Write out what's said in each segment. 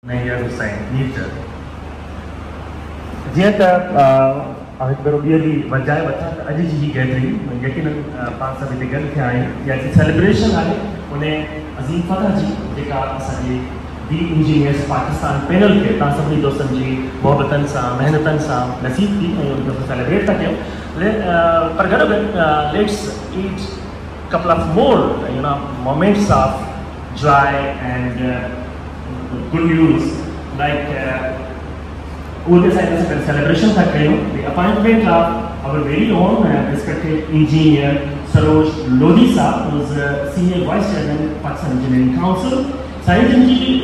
Nayyar Hussain, Neater. जीअं त हिकु भेरो ॿीहर बि वधाए वठां त अॼु जी ही गैदरिंग यकीनन पाण सभु हिते गॾु थिया आहियूं इहा हिकु सेलिब्रेशन आहे उन अज़ीम फतह जी जेका असांजे दी इंजीनियर्स पाकिस्तान पैनल खे तव्हां सभिनी दोस्तनि जी मोहबतनि सां महिनतनि सां नसीब थी ऐं उनखे असां सेलिब्रेट था कयूं पर गॾो गॾु let's eat couple of more moments of joy and good news like Urdu Science celebration tha kayo the appointment of our very own respected engineer Saroj Lodhi sahab who is senior vice chairman Pakistan Engineering Council Sahib ji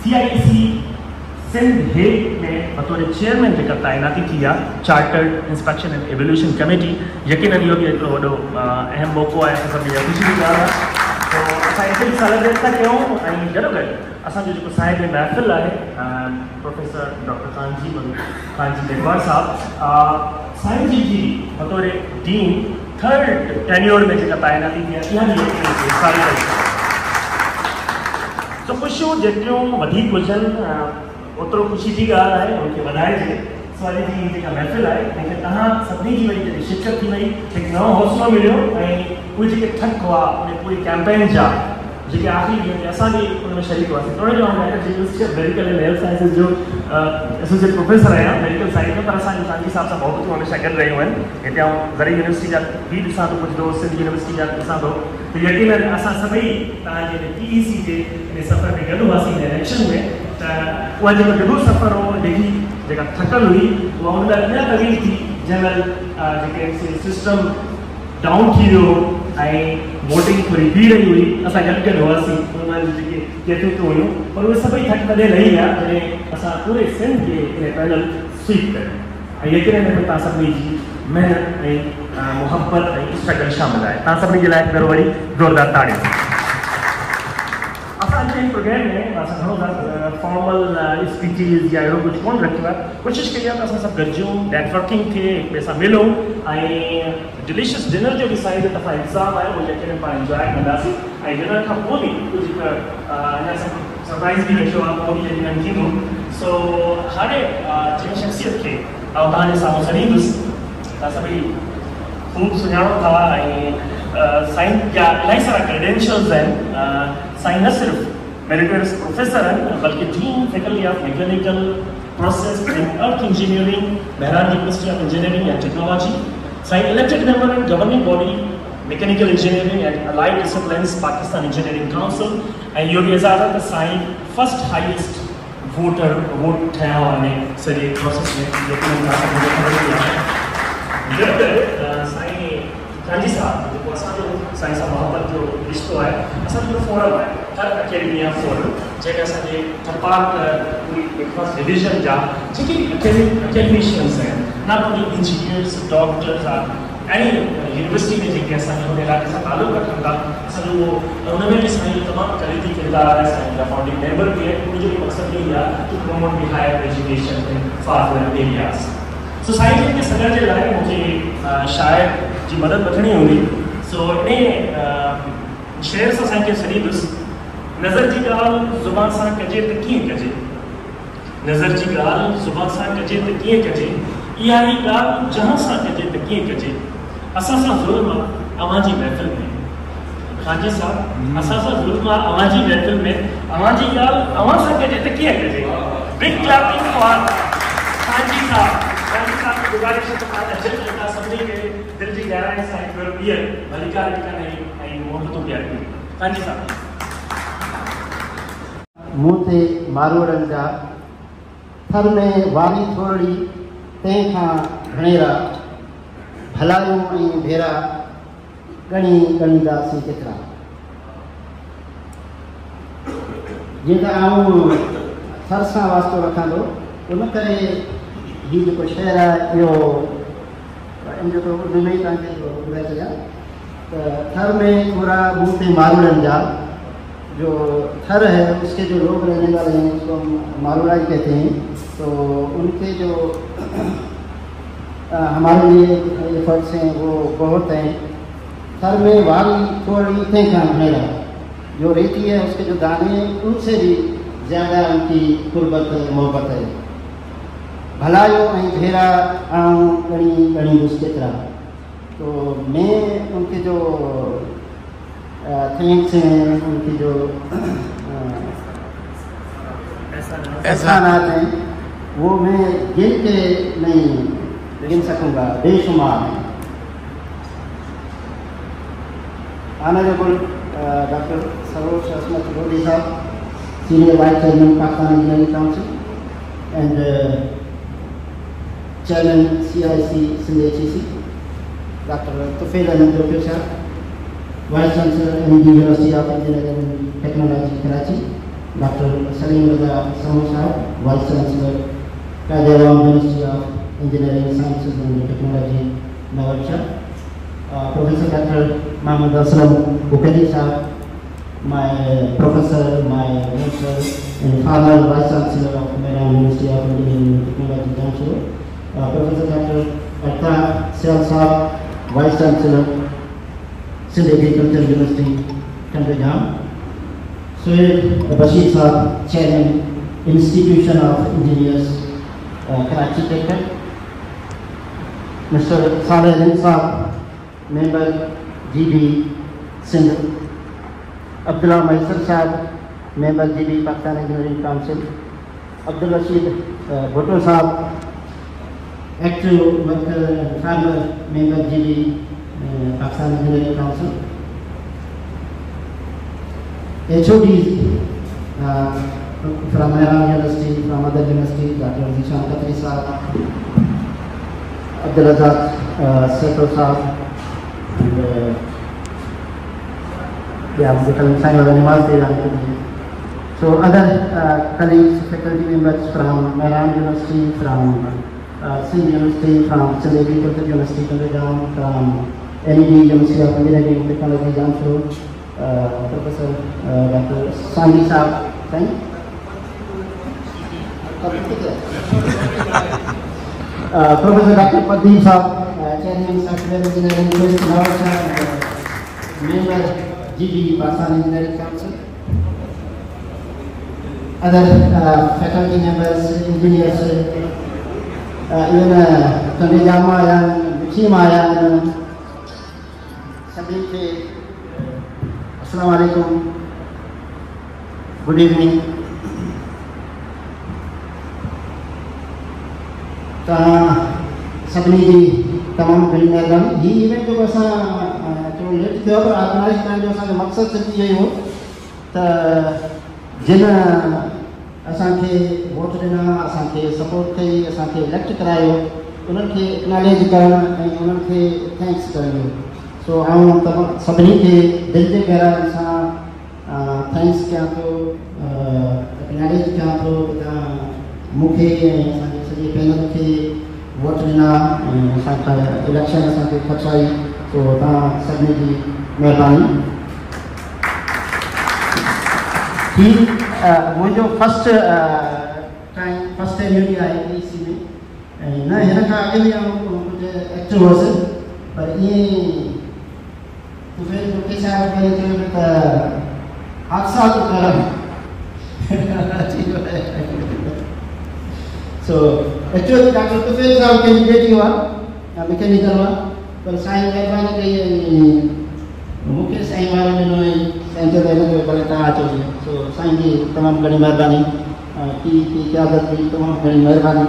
CIEC Sindh हेग में बतौर chairman जेका तैनाती थी आहे chartered inspection and evolution committee यकीनन इहो बि हिकिड़ो वॾो अहम मौक़ो आहे असां सभिनी ख़ुशी जी ॻाल्हि आहे तो असां हिते बि सेलिब्रेट था कयूं ऐं गॾो गॾु असांजो जेको साहिब महफ़िल आहे प्रोफेसर डॉक्टर खानजी मेघवार साहब साहिब जी बतौर डीन थर्ड टेन्योर में जेका तैनाती थी आहे इहा बि तो ख़ुशियूं जेतिरियूं वधीक हुजनि ओतिरो ख़ुशी जी ॻाल्हि आहे उनखे वधाइजे सवारी जी जेका महफ़िल आहे तंहिंखे तव्हां सभिनी जी वरी जॾहिं शिरकत थी वई हिकु नओं हौसलो मिलियो ऐं उहे जेके थक हुआ उन पूरी कैंपेन जा जेके आख़िरी ॾींहं ते असां बि उन में शरीक हुआसीं थोरे जो university of medical and health sciences जो एसोसिएट प्रोफेसर आहियां मेडिकल साइंस में पर असांजी तव्हांजी हिसाब सां मोहबतूं हमेशह गॾु रहियूं आहिनि हिते आउं ज़री यूनिवर्सिटी जा बि ॾिसां थो कुझु दोस्त सिंध यूनिवर्सिटी जा ॾिसां थो त यकीनन असां सभई तव्हांजे PEC जे इन सफ़र में गॾु हुआसीं हिन इलेक्शन में त उहा जेको ॾिघो सफ़र हो ॾिघी जेका थकल हुई उहा उन लाइ अञा तकलीफ़ थी जनरल जेके सिस्टम डाउन थी वियो ऐं वोटिंग थोरी थी रही हुई असां गॾु गॾु हुआसीं उन्हनि जेके केतिरियूं हुयूं पर उहे सभई थक तॾहिं लही विया जॾहिं असां पूरे सिंध खे इन पैनल स्वीप कयो ऐं यकीनन में तव्हां सभिनी जी महिनत ऐं मुहबत ऐं स्ट्रगल शामिल आहे तव्हां सभिनी जे लाइ हिकु भेरो वरी ज़ोरदार ताड़ियूं असांजे प्रोग्राम में असां घणो फॉर्मल स्पीचिस या अहिड़ो कुझु कोन रखियो आहे कोशिशि कई आहे त असां सभु गॾिजूं नेटवर्किंग थिए हिक ॿिए सां मिलूं ऐं डिलीशियस डिनर जो बि साईं जो दफ़ा इंतज़ाम आहे उहो यकीनन पाण इंजॉय कंदासीं ऐं डिनर खां पोइ बि कुझु अञा सरप्राइज़ बि रखियो आहे पोइ बि यकीनन थींदो सो हाणे जिन शख़्सियत खे तव्हांजे साम्हूं छॾींदुसि तव्हां सभई ख़ूब सुञाणो था ऐं साईं जा इलाही सारा क्रेडेंशियल्स आहिनि साईं न सिर्फ़ु मेरिटोरियस प्रोफेसर आहिनि बल्कि dean faculty of mechanical process and earth engineering Mehran university of engineering and technology साईं elected member in governing body mechanical engineering and allied disciplines Pakistan engineering council ऐं इहो बि एज़ाज़ आहे त साईं फर्स्ट हाईएस्ट वोट ठहिया हुआ आहिनि सॼे प्रोसेस में साईं खानजी साहब जेको असांजो साईं सां मोहबत जो रिश्तो आहे असांजो फोरम आहे हर अकेडमी आहे फोरम जेके असांजे थपाक पूरी ब्रेकफास्ट डिवीजन जा जेके अकेडमिशियंस आहिनि not only engineers doctors or any university में जेके असांजे हुन इलाइक़े सां तालुक़ रखनि था असांजो उहो उन में बि साईं जो तमामु कलीदी किरदारु आहे साईं जा फाउंडिंग मेंबर बि आहे उनजो बि मक़सदु इहो आहे to promote the higher education in far areas so साईं जिन खे सॼण जे लाइ मूंखे शाइर जी मदद वठणी हूंदी सो इन शेर सां साईं खे छॾींदुसि नज़र जी ॻाल्हि ज़ुबान सां कजे त कीअं कजे नज़र जी ॻाल्हि ज़ुबान सां कजे त कीअं कजे इहा ई ॻाल्हि जहां सां कजे त कीअं कजे असां सां ज़ुल्म आहे अव्हांजी महफ़िल में खानजी साहब असां सां ज़ुल्म आहे अव्हांजी महफ़िल में अव्हांजी ॻाल्हि अव्हां सां कजे त कीअं कजे बिग क्लैपिंग फॉर खानजी साहब गुज़ारिश है तो तव्हां सभिनी खे दिलि जी गहराई सां हिकु भेरो ॿीहर भलिका ऐं मोहबतूं प्यार कयूं तव्हांजी साहब मुंह ते मारोड़नि जा थर में वारी थोरड़ी तंहिंखां घणेरा भलायूं ऐं भेरा ॻणी ॻणींदासीं केतिरा जीअं त आऊं थर सां वास्तो रखां थो उन करे हीअ जेको शहर आहे इहो इन जो उन में ई तव्हांखे ॿुधाए सघां त थर में थोरा मुंह ते मारोड़नि जा जो थर है उसके जो लोग रहने वाले हैं उसको हम मारोड़ाई कहते हैं तो उनके जो हमारे लिए एफर्ट्स हैं वो बहुत हैं थर में वारी थोड़ी तंहिंखां घणेरा जो रेती है उसके जो दाने उनसे भी ज़्यादा उनकी कुर्बत मोहब्बत है भलायो घेरा गणी गणी केतरा तो मैं उनके जो थैंक्स हैं उनकी जो एहसानात हैं वो मैं गिन के नहीं गिन सकूँगा बेशुमार हैं ऑनरेबल डॉक्टर सरोज असमत लोधी साहब senior vice chairman Pakistan engineering council and Chairman CIC Sindh HEC, Dr. Tufail Ahmed Jokia Sahab, Vice Chancellor MD University of Engineering and Technology Karachi, Dr. Salim Raza Samoh Sahab, Vice Chancellor Qaid Awam University of Engineering Sciences and Technology Nawabshah, Professor Dr. Mohammad Aslam Bukhari Sahab, my professor, my mentor and former Vice Chancellor of Mehran University of Engineering and Technology Jamshedpur, Professor Dr. Atta Syal Sahab, Vice Chancellor, Sindh Agricultural University, Kandrajam, Sohail Bashir Sahab, Chairman, Institution of Engineers, Karachi Tech, Mr. Saleh Alim Sahab, Member GB Sindh, Abdullah Maisar Sahab, Member GB Pakistan Engineering Council, Abdul Rashid Bhutto Sahab, active worker and farmer, member GB Pakistan Engineering Council, HODs from Mehran University, from other universities, Dr. Zishan Khatri Sahab, Abdul Razak Seto Sahab, and मुझे कल sign वाला नमाज दे रहा है so other colleagues, faculty members from Mehran University, from Sindh University, from Sindh Agricultural University, Kandrajam, from NED University of Engineering and Technology, Jamshedpur, Professor Dr. Sandi Sahab, Professor Dr. Paddeep Sahab, Chairman Software Engineering University, Nawabshah, Member GB Pakistan Engineering Council, other faculty members, engineers, even Kandrajama and Chima and Sabhi, Assalamu alaikum, good evening. सभी जी तमाम घणी महिरबानी ही event जो असां थोरो late थियो पर आज़माइश करण जो असांजो मक़सदु सिर्फ़ु इहो ई हो त जिन असांखे वोट ॾिना असांखे सपोर्ट कई असांखे इलेक्ट करायो उन्हनि खे एक्नॉलेज करणु ऐं उन्हनि खे थैंक्स करणु सो आउं तमामु सभिनी खे दिलि जे गहराइनि सां थैंक्स कयां थो एक्नॉलेज कयां थो मूंखे ऐं असांजे सॼे पैनल खे वोट ॾिना ऐं असांखां इलेक्शन असांखे खचाई सो तव्हां सभिनी जी महिरबानी ही मुंहिंजो फर्स्ट टाइम यूनिट आहे EC में ऐं न हिन खां अॻु बि कुझु एक्टिव हुअसि पर ईअं तुफ़ैल जोकी साहिब खे चयो त हादसा थो करणु So, actually, Dr. Tufail Sahab candidate हुआ, मैकेनिकल हुआ, पर साईं महिरबानी कई मुख्य साईं वारे में नोए सेंटर देने के बड़े ताज़ हो गए, so साईं जी तमाम घणी महिरबानी, की क़यादत की तमाम घणी महिरबानी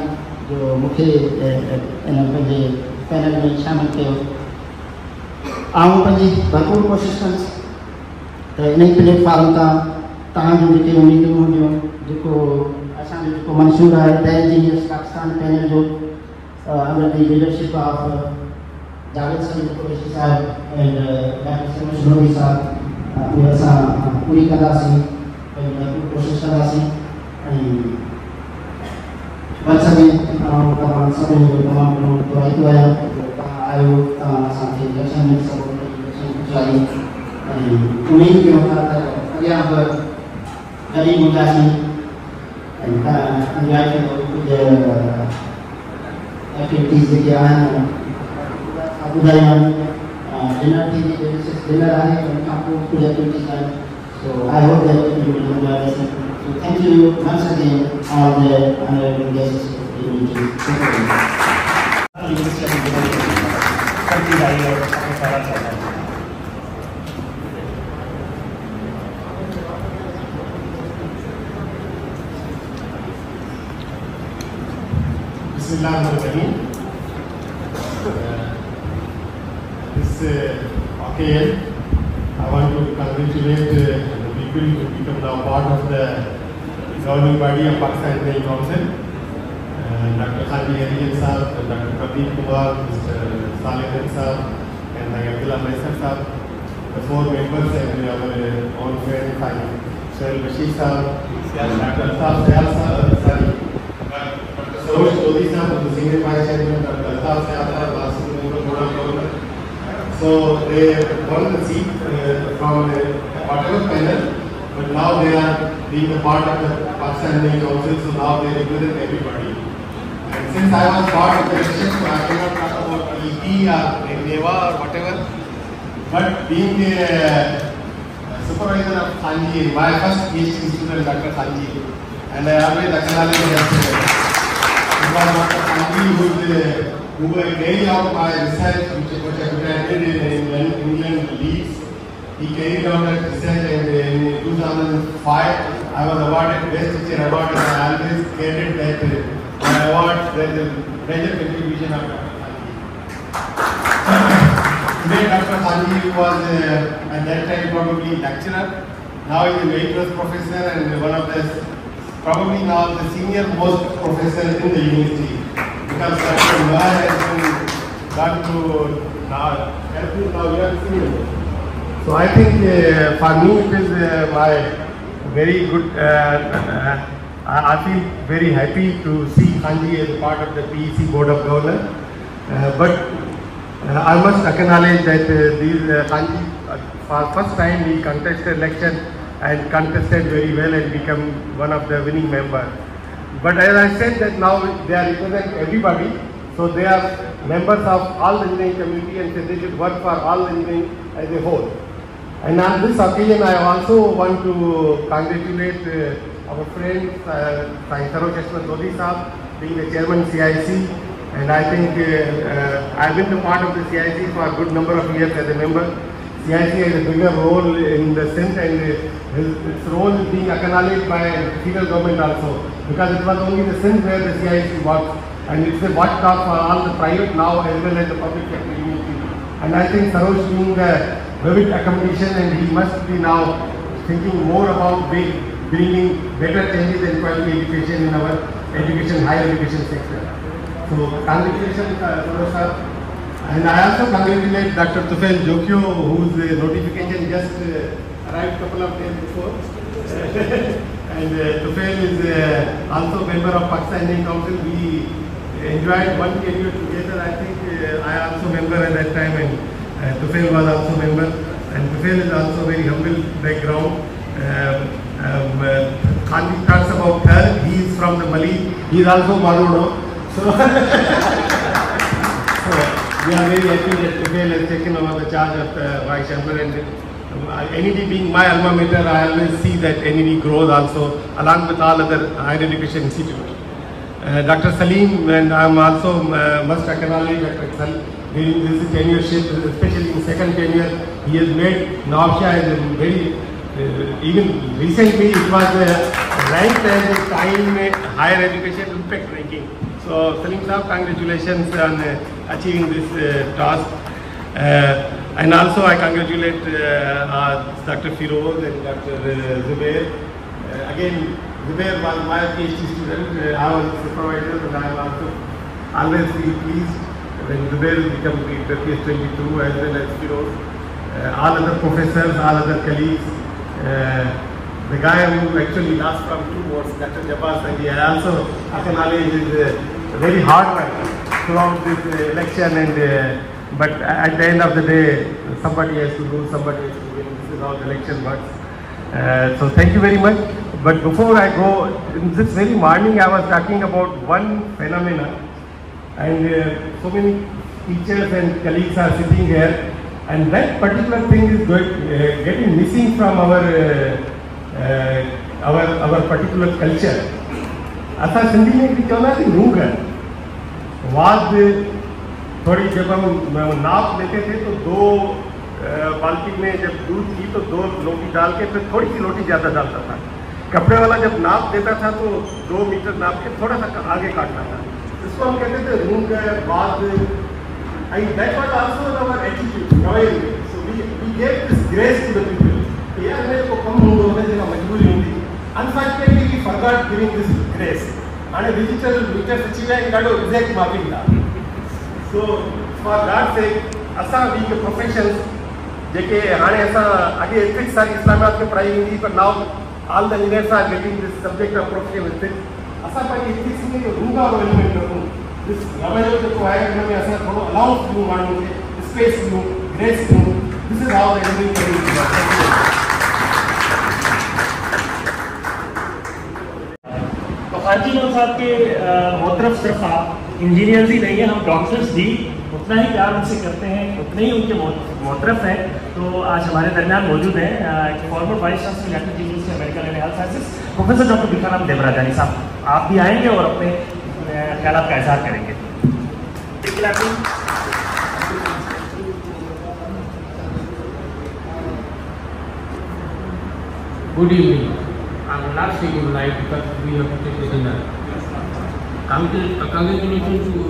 जो मुख्य इन पंजे पैनल में शामिल किया, आऊं पंजी भरपूर कोशिश कंस, तो इन प्लेटफॉर्म का तांजो जिके उम्मीदूं हुंदियूं जेको असांजो जेको मंशूर आहे द इंजीनियर्स पाकिस्तान पैनल जो under the leadership of Javed Salim Qureshi साहब एंड डॉक्टर सरोज लोधी साहब उहे असां पूरी कंदासीं ऐं कोशिशि कंदासीं ऐं वंश में तमामु सभिनी जो तमामु घणो दुआईंदो आहियां तव्हां आयो तव्हां असांखे इलेक्शन में सपोर्ट कई इलेक्शन पहुचाई ऐं उमेद कयूं था त अॻियां बि गॾु ई हूंदासीं enjoy the activities that are dinner dinner so I hope that you will enjoy this. So thank you once again, all the honorable guests of the meeting. Bismillahirrahmanirrahim. This occasion, I want to congratulate the people who become now part of the governing body of Pakistan International Council. Dr. Khaji Harijan Sahab, Dr. Pradeep Kumar, Mr. Saleh Sahab, and Abdullah Maisar Sahab, the 4 members, and our own friend Sohail Bashir Sahab, Dr. Altaf Syal Sahab, Dr. Sarosh Lodi Sahab, the Senior Vice Chairman, Dr. Altaf Syal Sahab, last member of Board of Governors. So they won the seat from whatever panel, but now they are being a part of the Pakistan International Council, so now they represent everybody. And since I was part of the election, so I cannot talk about EP or NEVA or whatever, but being a supervisor of Khanji, my first PhD student, Dr. Khanji, and I always acknowledge that it was Dr. Khanji who carried out my research, which I did in England, Leeds. He carried out that research, and in 2005, I was awarded Best Teacher Award, and I always credit that my award that the major contribution of Dr. Khanji. Today, Dr. Khanji was at that time probably lecturer. Now he is emeritus professor and one of the probably now the senior most professor in the university. Because Dr. Noor has been gone to now we are senior. So I think for me it is my very good. I feel very happy to see Khanji as part of the PEC Board of Governors. But I must acknowledge that Khanji for first time he contested election and contested very well and become one of the winning members. But as I said that now they are represent everybody, so they are members of all the engineering community and so they should work for all engineering as a whole. And on this occasion I also want to congratulate our friend Sarosh Lodi Sahab being the chairman CIC, and I think I've been a part of the CIC for a good number of years as a member. CIC has a bigger role in the sense, and its role is being acknowledged by federal government also, because it was only the sense where the CIC works, and it's a watchdog for all the private now as well as the public sector community. And I think Sarosh being the vivid accommodation, and he must be now thinking more about bringing better changes in quality education in our higher education sector. So congratulations Sarosh sir. And I also congratulate Dr. Tufail Jokio, whose notification just arrived a couple of days before. And Tufail is also member of Pakistan Indian Council. We enjoyed one tenure together. I think I also member at that time, and Tufail was also member. And Tufail is also very humble background. Khanji talks about her. He is from the Mali. He is also Marudo. So we are very happy that Tufail has taken over the charge of Vice Chancellor, and NED being my alma mater, I always see that NED grows also along with all other higher education institutes. Dr. Salim, and I am also must acknowledge Dr. Salim during this tenureship, especially in second tenure, he has made Nawab Shah as a very, even recently it was ranked as a time higher education impact ranking. So Salim Saab, congratulations on achieving this task. And also I congratulate Dr. Firoz and Dr. Zubair. Again, Zubair was my PhD student. I was supervisor, and I am also always feel pleased when Zubair become the PS22 as well as Firoz. All other professors, all other colleagues. The guy who actually lost from 2 votes, Dr. Jabbar Sagi, I also acknowledge his very hard work throughout this election, and but at the end of the day, somebody has to lose, somebody has to win. This is how the election works. So thank you very much. But before I go, in this very morning I was talking about one phenomenon, and so many teachers and colleagues are sitting here, and that particular thing is getting missing from our our particular culture. असा सिंधी में भी चवंदा कि रूग है वाद थोड़ी जब हम नाप लेते थे तो 2 बाल्टी में जब दूध की तो 2 रोटी डाल के फिर थोड़ी सी रोटी ज़्यादा डालता था। कपड़े वाला जब नाप देता था तो 2 मीटर नाप के थोड़ा सा आगे काटता था। इसको हम कहते थे रूग है वाद। And that was also our attitude. So we gave this grace to the people. यार मेरे को कम होंगे होने देना मजबूरी होती। Unfortunately, we forgot giving this grace. And digital meters achieve and got exact mapping था. So for God's sake, असा we के professions जेके हाने असा आगे ethics सारी इस्लामाबाद के पढ़ाई हुई पर now all the engineers are getting this subject of professional ethics. असा पर ethics में जो रूगा और element रखूं this रवैयो जो है उनमें असा थोड़ा allow क्यों मानूं के space क्यों grace क्यों this is how the engineering is. हाजी मौलाना साहब के मोहतरफ सिर्फ आप इंजीनियर्स ही नहीं है, हम डॉक्टर्स भी उतना ही प्यार उनसे करते हैं, उतने ही उनके मोहतरफ हैं। तो आज हमारे दरमियान मौजूद हैं former vice chancellor Latin university America and health sciences professor doctor Bhikharam Devrajani sahab. आप भी आएंगे और अपने ख्यालात का इजहार करेंगे। Good evening. I would not say good night because we have to take the dinner. Congratulations to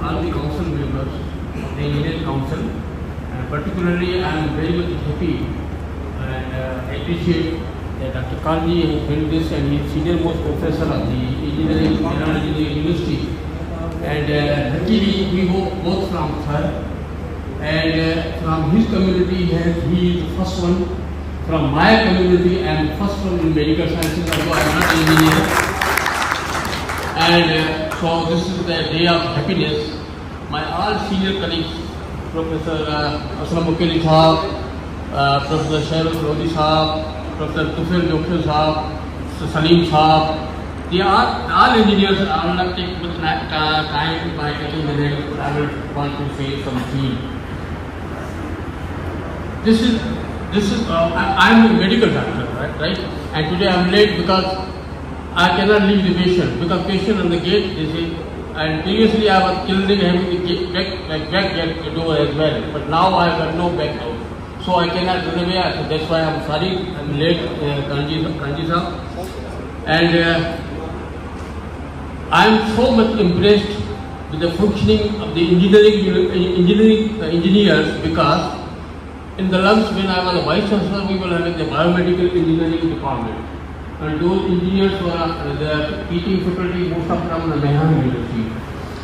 all the council members, the Indian Council, and particularly I am very much happy and I appreciate that Dr. Kanji has built this and he is senior most professor of the Engineering Technology University. And luckily we both from sir and from his community he is the first one. From my community, I am first one in medical sciences, although I am not an engineer. And so this is the day of happiness. My all senior colleagues, Professor Aslam Mukeli Sahab, Professor Shahrukh Lodi Sahab, Professor Tufail Jokhil Sahab, Salim Sahab, they are all engineers. I will not take much time by taking the names, but I will want to say something. This is I am a medical doctor, right? And today I am late because I cannot leave the patient because patient on the gate is it. And previously I was killing having the back gate door as well, but now I have got no back door, so I cannot run away. So that's why I am sorry I am late, Kanji sir. And I am so much impressed with the functioning of the engineers because in the lumps when I was a vice chancellor, we were having the biomedical engineering department, and those engineers were the teaching faculty, most of them from the Mehan University,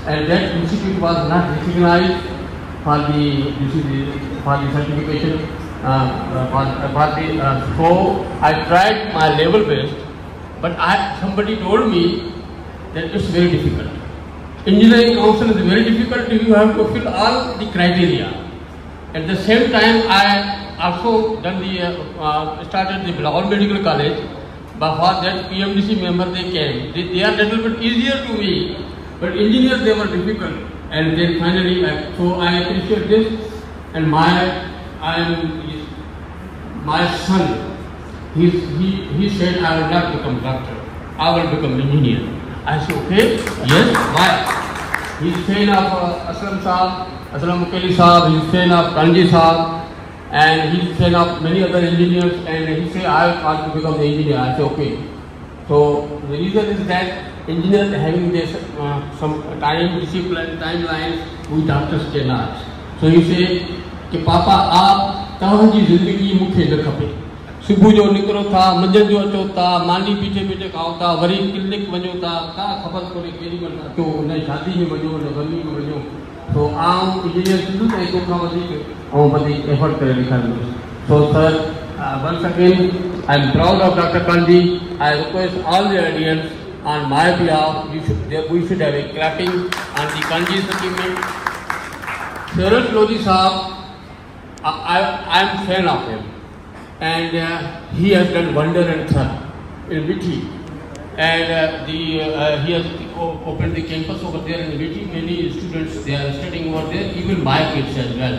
and that institute was not recognized for the certification. So I tried my level best, but somebody told me that it's very difficult. Engineering council is very difficult. You have to fill all the criteria. At the same time, I also done started the Lahore Medical College, but for that PMDC member they came. They are little bit easier to me, but engineers they were difficult. And then finally, so I appreciate this. And my son, he said I will not become doctor, I will become engineer. I said okay, yes, why? He is fan of Aslam Sahab, Aslam Mukeli Sahab, he is fan of Kanji Sahab, and he is fan of many other engineers, and he said I want to become the engineer. I said okay. So the reason is that engineers having this some time discipline timelines we doctors cannot. So he said कि पापा आप तव्हांजी ज़िंदगी मूंखे न खपे। सुबुह जो निकिरो था, मंझंदि जो अचो था, मानी पीछे पीछे खाओ था, वरी क्लिनिक वञो था, का ख़बर कोन्हे केॾी महिल अचो, न शादी में वञो न गर्मी में वञो। तो आउं इंजीनियर थींदुसि ऐं तोखां वधीक एफर्ट करे ॾेखारींदुसि। So sir, once again I am proud of Dr. Kanji. I request all the audience on my behalf we should have a clapping on the Kanji's achievement. Shahrukh Lodi Sahab, I am fan of him, and he has done wonder and third in Vitti, and he has opened the campus over there in Vitti. Many students they are studying over there, even my kids as well,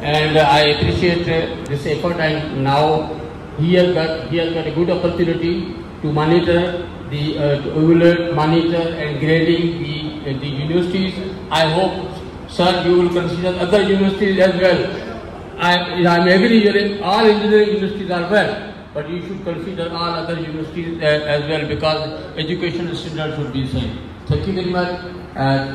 and I appreciate this effort. And now he has got a good opportunity to monitor to evaluate, monitor and grading the universities. I hope, sir, you will consider other universities as well. I am agree all engineering universities are well, but you should consider all other universities as well, because education standards should be same. Thank you very much.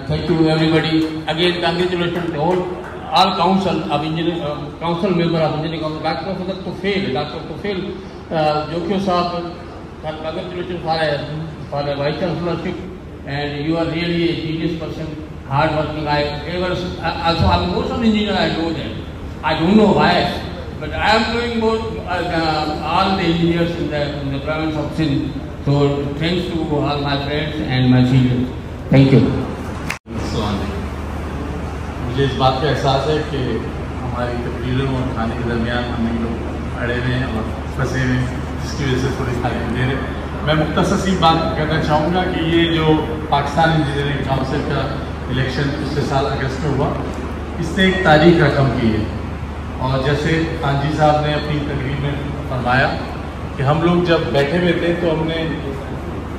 Thank you everybody. Again, congratulations to all council of engineering, council member of engineering council, Dr. Tufail, Jokio Saab, congratulations for the vice chancellorship, and you are really a genius person, hard working. I'm also an engineer, I know that. I don't know why, but I am doing both all the engineers in the province of Sindh. So thanks to all my friends and my seniors. Thank you. मुझे इस बात का एहसास है कि हमारी तकरीरों और खाने के दरमियान हम लोग अड़े हुए हैं और फंसे हुए हैं, जिसकी वजह से थोड़ी खाली दे रहे। मैं मुख्तसर सी बात करना चाहूँगा कि ये जो पाकिस्तान इंजीनियरिंग काउंसिल का इलेक्शन पिछले साल अगस्त में हुआ, इसने एक तारीख रकम की है। और जैसे कांजी साहब ने अपनी तकरीर में फरमाया कि हम लोग जब बैठे हुए थे तो हमने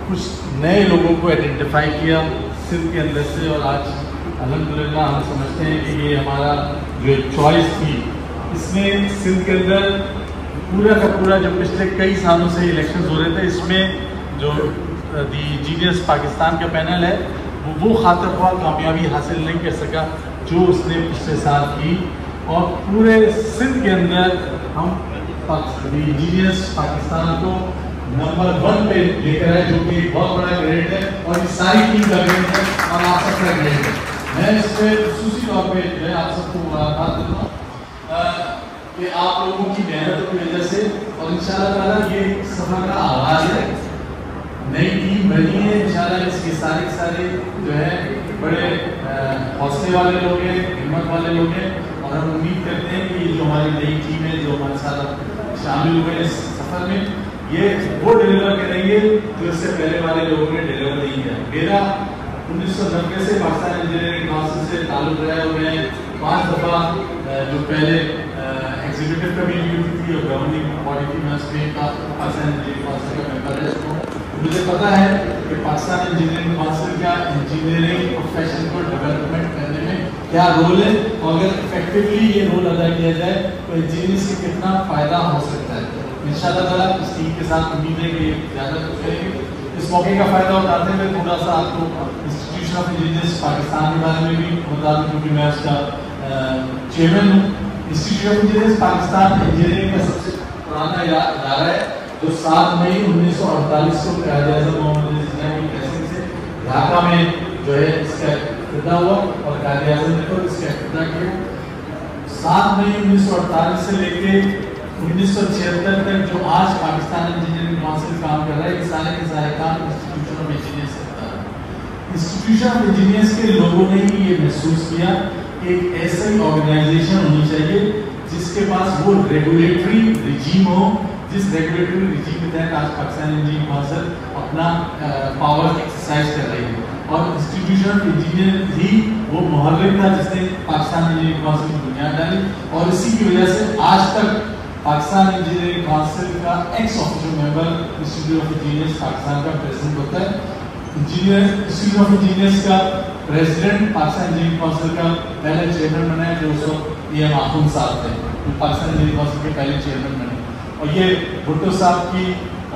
कुछ नए लोगों को आइडेंटिफाई किया सिंध के अंदर से, और आज अल्हम्दुलिल्लाह हम समझते हैं कि ये हमारा जो चॉइस थी, इसमें सिंध के अंदर पूरा का पूरा जो पिछले कई सालों से इलेक्शन हो रहे थे, इसमें जो दी जीनियस पाकिस्तान का पैनल है वो खातर ख्वाह कामयाबी हासिल नहीं कर सका जो उसने पिछले साल की। और पूरे सिंध के अंदर हम जीनियस पाकिस्तान को नंबर 1 पे लेकर आए, जो कि एक बहुत बड़ा ग्रेड है, और ये सारी टीम का ग्रेड है और आप सबका ग्रेड है। मैं इस पर खुसूसी तौर पर जो है आप सबको मुबारकबाद देता हूँ कि आप लोगों की मेहनत की वजह से, और इंशाअल्लाह ताला ये सफर का आगाज है, नई टीम बनी है इंशाअल्लाह। इसके सारे जो है बड़े हौसले वाले लोग हैं, हिम्मत वाले लोग हैं, और हम उम्मीद करते हैं कि जो हमारी नई टीम है जो हमारे साथ शामिल हुए इस सफर में, ये वो डिलीवर करेंगे जो इससे पहले वाले लोगों ने डिलीवर नहीं किया। मेरा 1990 से पाकिस्तान इंजीनियरिंग काउंसिल से ताल्लुक रहा है, मैं 5 दफ़ा जो पहले एग्जीक्यूटिव कमेटी थी और गवर्निंग बॉडी थी, मैं उसमें पाकिस्तान इंजीनियरिंग काउंसिल का मेंबर रह चुका हूँ। मुझे पता है कि पाकिस्तान इंजीनियरिंग काउंसिल का इंजीनियरिंग प्रोफेशन को डेवलपमेंट करने में क्या रोल है, और अगर इफेक्टिवली ये रोल अदा किया जाए तो इंजीनियर्स से कितना फ़ायदा हो सकता है। इंशाअल्लाह ताला इस टीम के साथ उम्मीद है कि ज़्यादा कुछ करेंगे। इस मौके का फ़ायदा उठाते हुए थोड़ा सा आपको इंस्टीट्यूशन ऑफ इंजीनियर्स पाकिस्तान के बारे में भी बता दूँ, क्योंकि मैं उसका चेयरमैन हूँ। Institute of engineers Pakistan engineering का सबसे पुराना इदारा है, जो 7 मई 1948 को कायद-ए-आज़म मोहम्मद अली जिन्ना से ढाका में जो है इसका इब्तिदा हुआ, और कायद-ए-आज़म ने तो इसका इब्तिदा किया। 7 मई 1948 से लेके 1976 तक जो आज पाकिस्तान इंजीनियरिंग काउंसिल काम कर रहा है, ये सारे के सारे काम इंस्टीट्यूशन ऑफ इंजीनियर्स करता है। इंस्टीट्यूशन ऑफ इंजीनियर्स के लोगों ने ही ये महसूस किया कि एक ऐसी ऑर्गेनाइजेशन होनी चाहिए जिसके पास वो रेगुलेटरी रिजीम हो, जिस रेगुलेटरी रिजीम के तहत आज पाकिस्तान इंजीनियरिंग काउंसिल अपना पावर एक्सरसाइज कर रही है। और इंस्टीट्यूशन ऑफ इंजीनियर ही वो मुहर्रिक था जिसने पाकिस्तान इंजीनियरिंग काउंसिल की बुनियाद डाली, और इसी की वजह से आज तक पाकिस्तान इंजीनियरिंग काउंसिल का x official member institute of engineers Pakistan का प्रेसिडेंट होता है। इंस्टीट्यूट ऑफ इंजीनियर्स का प्रेसिडेंट पाकिस्तान इंजीनियरिंग काउंसिल का पहले चेयरमैन बना है, जो उस वक्त ये माखून साहब थे, जो पाकिस्तान इंजीनियरिंग काउंसिल के पहले चेयरमैन बने। और ये भुट्टो साहब की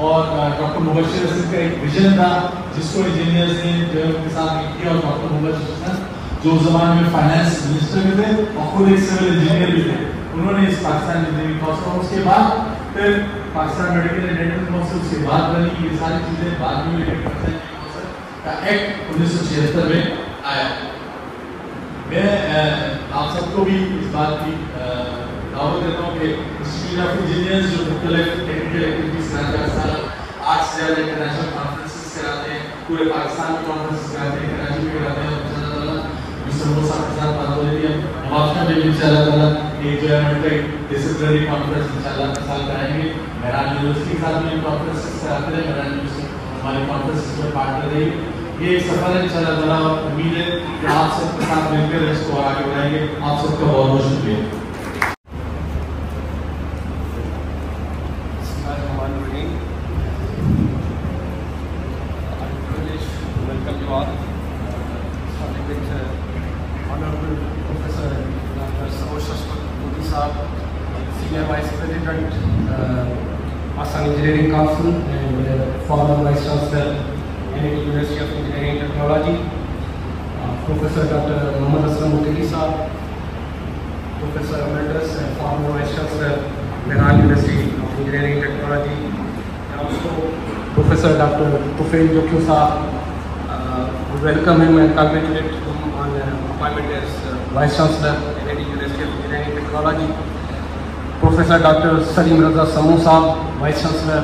और डॉक्टर मुबशिर हसन का एक विजन था, जिसको इंजीनियर्स ने जो है उनके साथ किया, और डॉक्टर मुबशिर हसन जो उस जमाने में फाइनेंस मिनिस्टर भी थे और खुद एक सिविल इंजीनियर भी थे, उन्होंने इस पाकिस्तान इंजीनियरिंग काउंसिल, उसके बाद फिर Pakistan medical and dental council, उसके बाद बनी, ये सारी चीज़ें बाद में लेकर पाकिस्तान काउंसिल का एक्ट 1976 में आया। मैं आप सबको भी इस बात की दावत देता हूँ कि इंस्टीट्यूट ऑफ इंजीनियर्स जो मुख्तलिफ टेक्निकल एक्टिविटीज कराते हैं, साल 8 से ज़्यादा इंटरनेशनल कॉन्फ्रेंसेस कराते हैं, पूरे पाकिस्तान में कॉन्फ्रेंसेस कराते हैं, कराची में कराते हैं, और इंशाअल्लाह के साथ बात हो रही है। हमारे में इंशाअल्लाह एक जो है मल्टीडिसिप्लिनरी कॉन्फ्रेंस इंशाअल्लाह साल कराएंगे। मेहरान यूनिवर्सिटी के साथ भी कॉन्फ्रेंसेस कराते हैं, मेहरान यूनिवर्सिटी हमारी कॉन्फ्रेंसेस में पार्टनर रही। ये एक सफर है इंशाअल्लाह, उम्मीद है कि आप सबके साथ मिलकर इसको आगे बढ़ाएंगे। आप सबका बहुत बहुत शुक्रिया। all. Starting with Honorable Professor Dr. Sarosh Ashwat Saab, Senior Vice President, Assam Engineering Council, and former Vice Chancellor, NIT University of Engineering and Technology, Professor Dr. Mohammad Aslam Mutali Saab, Professor Emeritus and former Vice Chancellor, Mehran University of Engineering and Technology, and also Professor Dr. Tufail Jokhio Saab. We welcome him and congratulate him on appointment as Vice Chancellor, NIT University of Engineering and Technology. Professor Dr. Salim Raza Samu Saab, Vice Chancellor,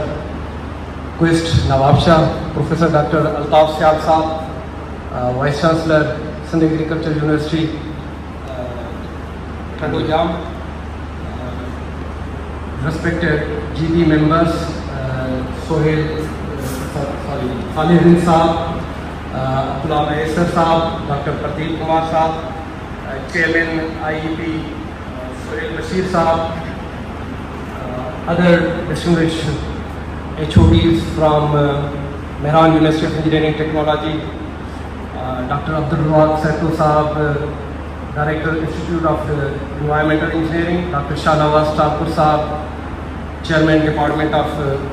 Quest Nawabshah. Professor Dr. Altaf Syal Saab, Vice Chancellor, Sindh Agriculture University, Kandojam. Respected GB members, Salih Hind Saab, Abdullah Maheser Saab, Dr. Pradeep Kumar Saab, Chairman IEP, Sohail Bashir Saab, other distinguished HODs from Mehran University of Engineering and Technology, Dr. Abdul Rahman Saito Saab, Director, Institute of Environmental Engineering, Dr. Shahnawaz Thakur Saab, Chairman, Department of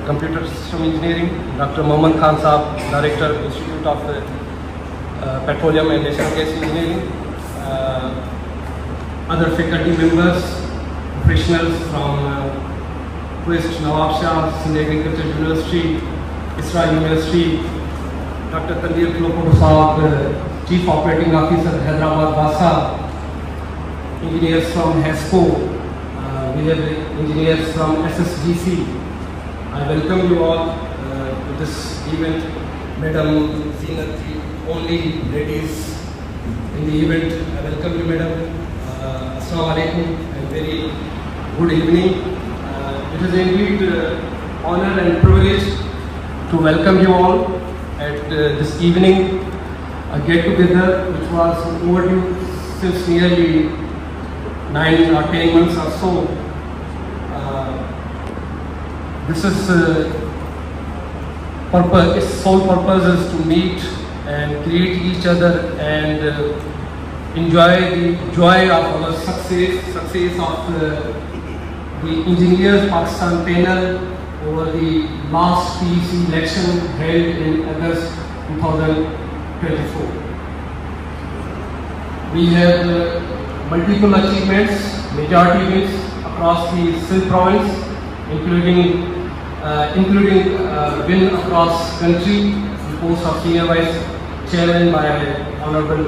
Computer System Engineering, Dr. Mohammad Khan Saab, Director, Institute of Petroleum and Natural Gas Engineering, other faculty members, professionals from Quest Nawabshah, Sindh Agriculture University, ISRA University, Dr. Tanveer Kulopur Saab, Chief Operating Officer, Hyderabad Basa, engineers from HESCO, we have engineers from SSGC. I welcome you all to this event. Madam Zeenat, the only ladies in the event. I welcome you, Madam. Assalamu alaikum and very good evening. It is indeed honor and privilege to welcome you all at this evening, a get-together which was overdue since nearly 9 or 10 months or so. This is purpose. Its sole purpose is to meet and create each other and enjoy the joy of our success of the Engineers Pakistan panel over the last PEC election held in August 2024. We have multiple achievements, majority wins across the Sindh province, including win across country, the post of Senior Vice Chairman by Honorable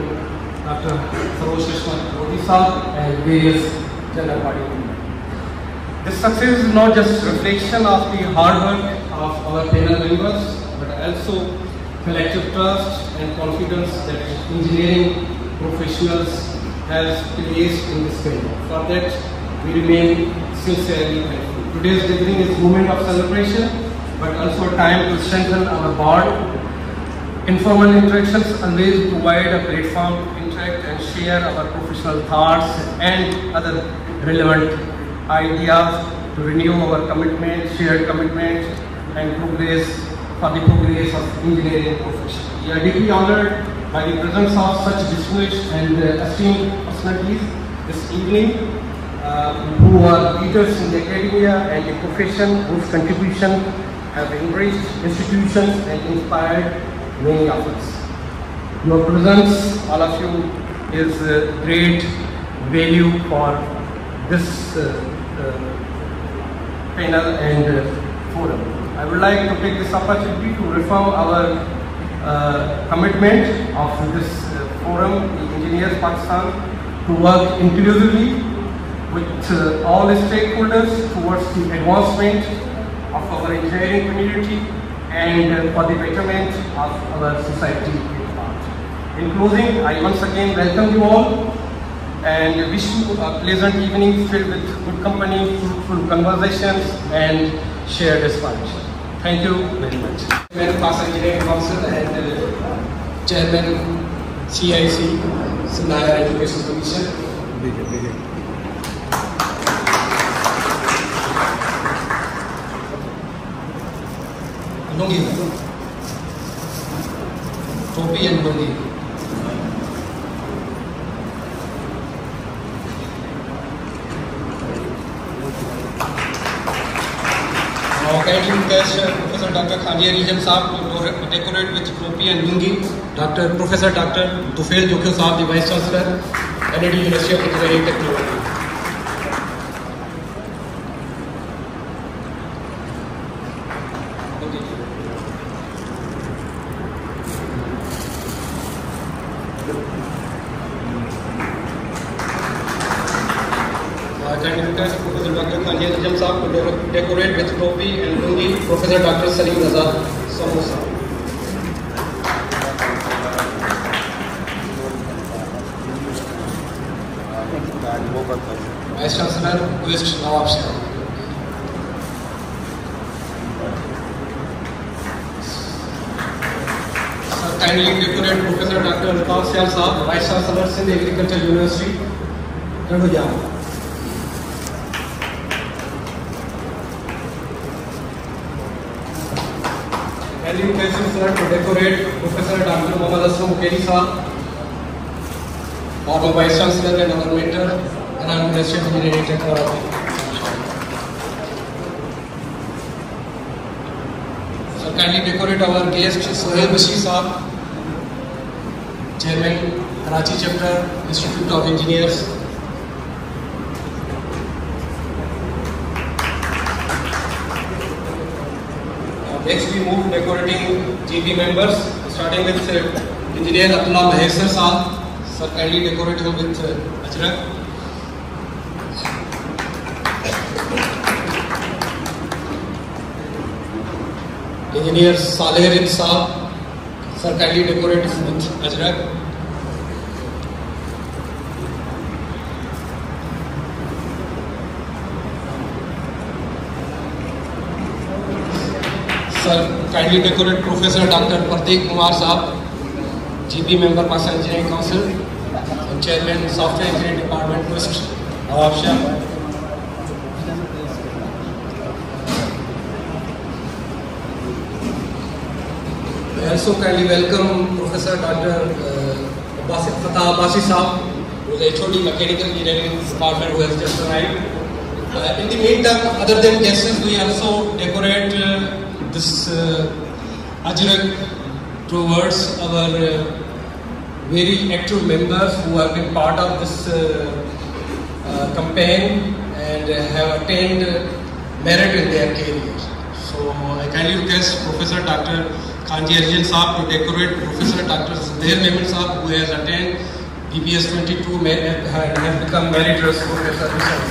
Dr. Sarosh Ashwat Saab and various general party members. This success is not just reflection of the hard work of our panel members, but also collective trust and confidence that engineering professionals has placed in this field. For that, we remain sincerely thankful. Today's gathering is a moment of celebration, but also a time to strengthen our bond. Informal interactions always provide a platform to interact and share our professional thoughts and other relevant ideas to renew our commitment, shared commitment, and progress for the progress of engineering profession. We are deeply honored by the presence of such distinguished and esteemed personalities this evening, who are leaders in the academia and the profession, whose contribution have enriched institutions and inspired many of us. Your presence, all of you, is great value for this panel and forum. I would like to take this opportunity to reaffirm our commitment of this forum, the Engineers Pakistan, to work inclusively with all the stakeholders towards the advancement of our engineering community and for the betterment of our society at large. In closing, I once again welcome you all and wish you a pleasant evening filled with good company, fruitful conversations and shared aspiration. Thank you very much. Chairman Pakistan Engineering Council and Chairman CIC, Sindh Higher Education Commission. trophy and Lungi. Now kindly request Professor Dr. Khanjia Rijal Saab to decorate with trophy and Lungi Professor Dr. Tufail Jokhel Saab, the Vice Chancellor, NID University of Engineering Technology. Professor Dr. Khanjia Rijal Saab to decorate with trophy and Lungi Professor Dr. Salim Raza Samosa. Vice Chancellor West Nawab Shah. Sir, kindly decorate Professor Dr. Alfaz Syal Saab, Vice Chancellor Sindh Agriculture University, Rangujam. Kindly request sir to decorate Professor Dr. Mohammad Aslam Mukeri Saab, former Vice Chancellor and our mentor, and our University of Engineering Technology. So kindly decorate our guest Sohail Bashir Saab, Chairman, Karachi Chapter, Institute of Engineers. Next we move decorating GB members, starting with Engineer Abdullah Mahesar Saab. Sir, kindly decorate him with Ajrak. Engineer Saleh Rid Saab. Sir, kindly decorate him with Ajrak. Sir, kindly decorate Professor Dr. Prateek Kumar Saab, GB member, Pakistan Engineering Council, and Chairman, Software Engineering Department, West Nawab Shah. I also kindly welcome Professor Dr. Fatah Abbasi Saab, who is HOD Mechanical Engineering Department, who has just arrived. In the meantime, other than guests, we also decorate this Ajrak towards our very active members who have been part of this campaign and have attained merit in their careers. So I kindly request Professor Dr. Khanjia Rijal Saab to decorate Professor Dr. Zubair Mehmet Saab, who has attained BPS 22 and has become meritorious professor himself.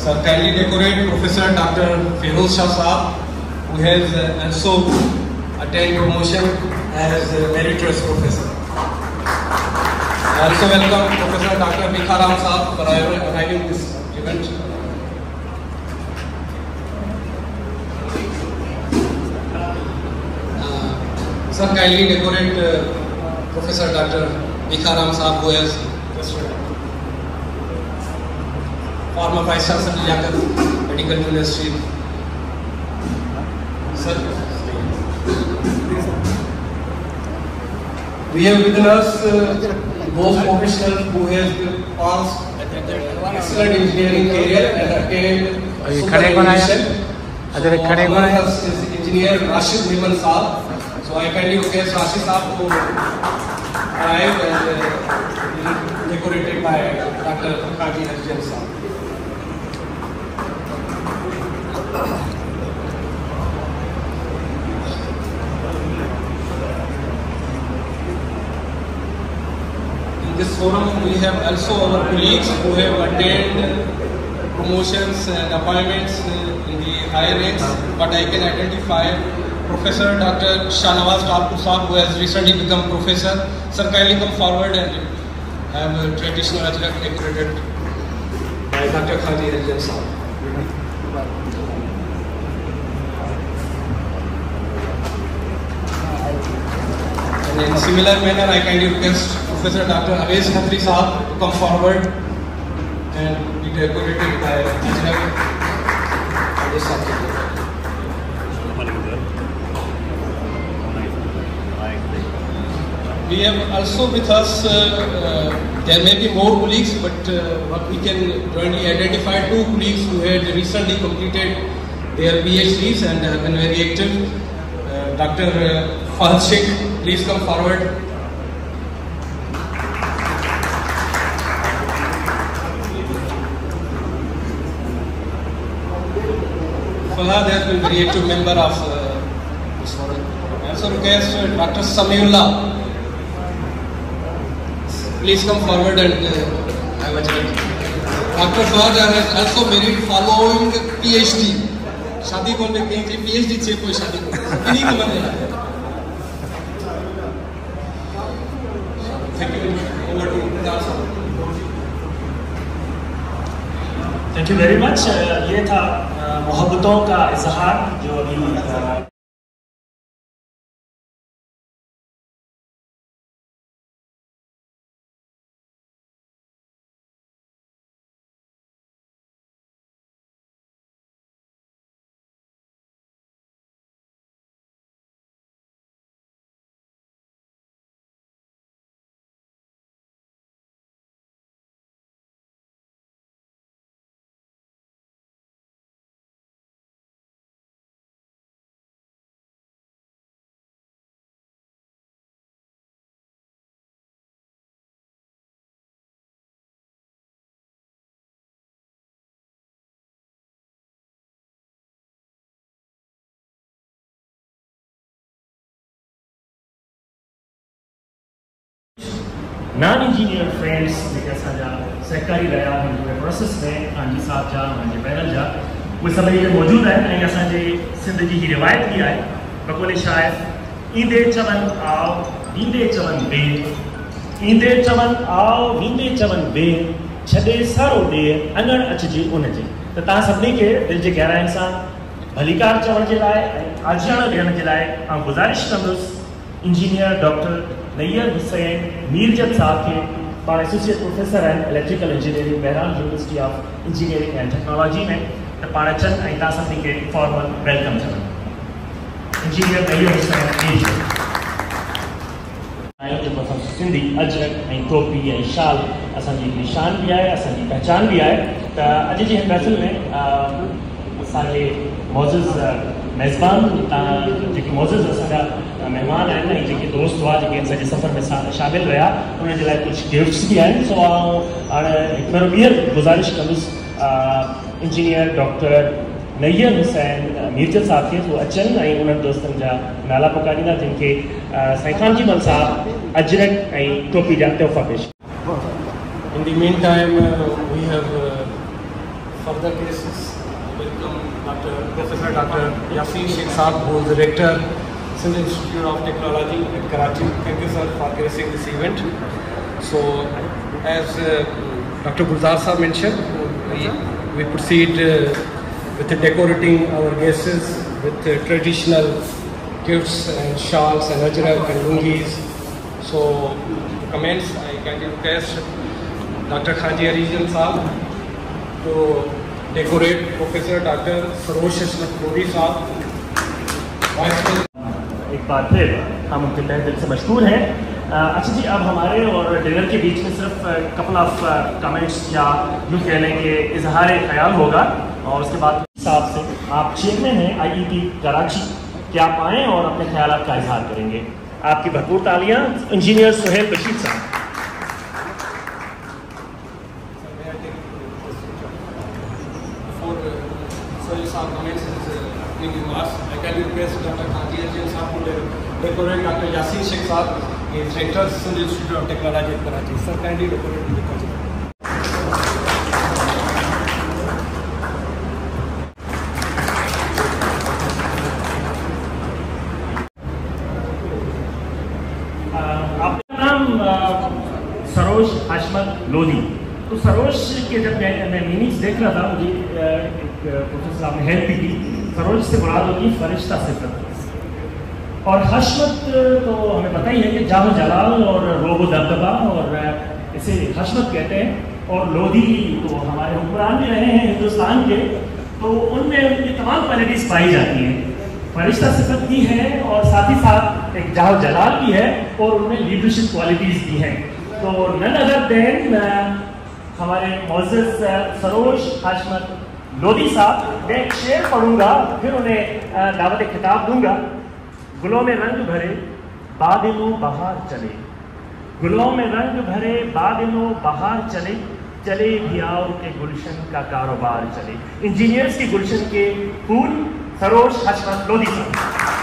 Sir, kindly decorate Professor Dr. Feroz Shah Saab, who has also attained promotion as a meritorious professor. I also welcome Professor Dr. Bikharam Saab for arriving this event. Sir, kindly decorate Professor Dr. Bikharam Saab, who has just former Vice Chancellor Liaquat Medical University. Sir, we have with us those professionals who has passed excellent engineering career and attained supervision. So among us is Engineer Rashid Niman Saab. So I kindly request Rashid Saab to arrive and decorated by Dr. Khanjia Rijal Saab. This forum we have also our colleagues who have attained promotions and appointments in the higher ranks, but I can identify Professor Dr. Shahnawaz Thakur Saab, who has recently become professor. Sir, kindly come forward and have a traditional Ajrak decorated by Dr. Khanjia Rijal Saab. And in similar manner, I kindly request Professor Dr. Awais Khatri Saab to come forward and be decorated by Engineer Awais Khatri. We have also with us, there may be more colleagues, but what we can jointly identify, 2 colleagues who had recently completed their PhDs and have been very active. Dr. Fahad Sheikh, please come forward. Fahad has been very active member of this forum. Also request Dr. Samiullah, please come forward and have a chat. Dr. Fahad has also married following PhD. शादी कौन देखते हैं कि PhD से कोई शादी को इन्हीं को मन नहीं. Thank you. Over to Gulzar sir. Thank you very much. ये था मोहब्बतों का इजहार जो अभी नॉन इंजीनियर फ्रेंड्स जेके असांजा सहकारी रहा हिन प्रोसेस में खांजी साहब जा मुंहिंजे पैनल जा उहे सभई हिते मौजूदु आहिनि. ऐं असांजे सिंध जी ही रिवायत बि आहे. बकोले शाइर ईंदे चवनि आओ वींदे चवनि बे, ईंदे चवनि आओ वींदे चवनि बे, छॾे सारो ॾे अङण अचिजे उनजे. त तव्हां सभिनी खे दिलि जे गहराइनि सां भलीकार चवण जे लाइ ऐं आजियाणो ॾियण जे लाइ मां गुज़ारिश कंदुसि इंजीनियर डॉक्टर नैयर हुसैन मीरजत साहब के पाण एसोसिएट प्रोफेसर आहिनि electrical engineering Mehran university of engineering and technology में. त पाण अचनि ऐं तव्हां सभिनी खे फॉर्मल वेलकम चवनि. इंजीनियर नैयर हुसैन मीरजत जेको असां सिंधी अजरक ऐं टोपी ऐं शाल असांजी निशान बि आहे, असांजी पहचान बि आहे. त अॼु जी हिन महफ़िल में असांजे मौजूज़ मेज़बान जेके मौजूज़ असांजा महिमान आहिनि ऐं जेके दोस्त हुआ जेके सॼे सफ़र में शामिल रहिया उन्हनि जे लाइ कुझु गिफ्ट्स बि आहिनि. सो हाणे हिकु भेरो ॿीहर गुज़ारिश कंदुसि इंजीनियर डॉक्टर नैयर हुसैन मीरजत साहब खे उहे अचनि ऐं उन्हनि दोस्तनि जा नाला पुकारींदा जिनखे साईं खानजीमल साहब अजरक ऐं टोपी जा तोहफ़ा पेश. In the meantime, we have further cases. Welcome Professor Dr. Yasin Sheikh Saab, who is the Rector, Sindh Institute of Technology at Karachi. Thank you, sir, for gracing this event. So, as Dr. Gulzar Saab mentioned, we proceed with decorating our guests with traditional gifts and shawls and ajrak and lungis. So, to commence, I can request Dr. Khaji Arizan Saab to decorate Professor Dr. Sarosh Modi Saab. एक बार फिर हम उनके तहे दिल से मशहूर हैं. अच्छा जी, अब हमारे और डिनर के बीच में सिर्फ कपल ऑफ कमेंट्स या यूँ कह लें कि इजहार ख्याल होगा और उसके बाद साहब से आप चेयरमैन हैं IET कराची, क्या आप आएँ और अपने ख्यालात का इजहार करेंगे. आपकी भरपूर तालियाँ. इंजीनियर सुहेल बशीर साहब. I can request Dr. Khaji Arizan Saab to decorate Dr. Yasin Sheikh Saab, he is Rector, Sindh Institute of Technology at Karachi. Sir, kindly decorate the Karachi. आपका नाम सरोज हाशमत लोधी. तो सरोज के जब मैं मीनिंग्स देख रहा था मुझे एक प्रोफेसर साहब ने हेल्प भी की. सरोज से मुराद होती है फरिश्ता सिफत. और हशमत तो हमें पता ही है कि जाहो जलाल और रोबो दबदबा और इसे हशमत कहते हैं। और लोधी तो हमारे हुक्मरान भी रहे हैं हिंदुस्तान के, तो उनमें उनकी तमाम क्वालिटीज़ पाई जाती हैं। फरिश्ता सिफत भी है और साथ ही साथ एक जाहो जलाल भी है और उनमें लीडरशिप क्वालिटीज़ भी हैं। तो नन अदर देन हमारे मोअज़्ज़ज़ सरोज हाशमत लोधी साहब, मैं एक शेर पढ़ूंगा, फिर उन्हें दावत खिताब दूंगा। गुलों में रंग भरे बादलों बहार चले, गुलों में रंग भरे बादलों बहार चले, चले भियाओ के गुलशन का कारोबार चले। इंजीनियर्स की गुलशन के फूल, सरोज हाशमत लोधी साहब।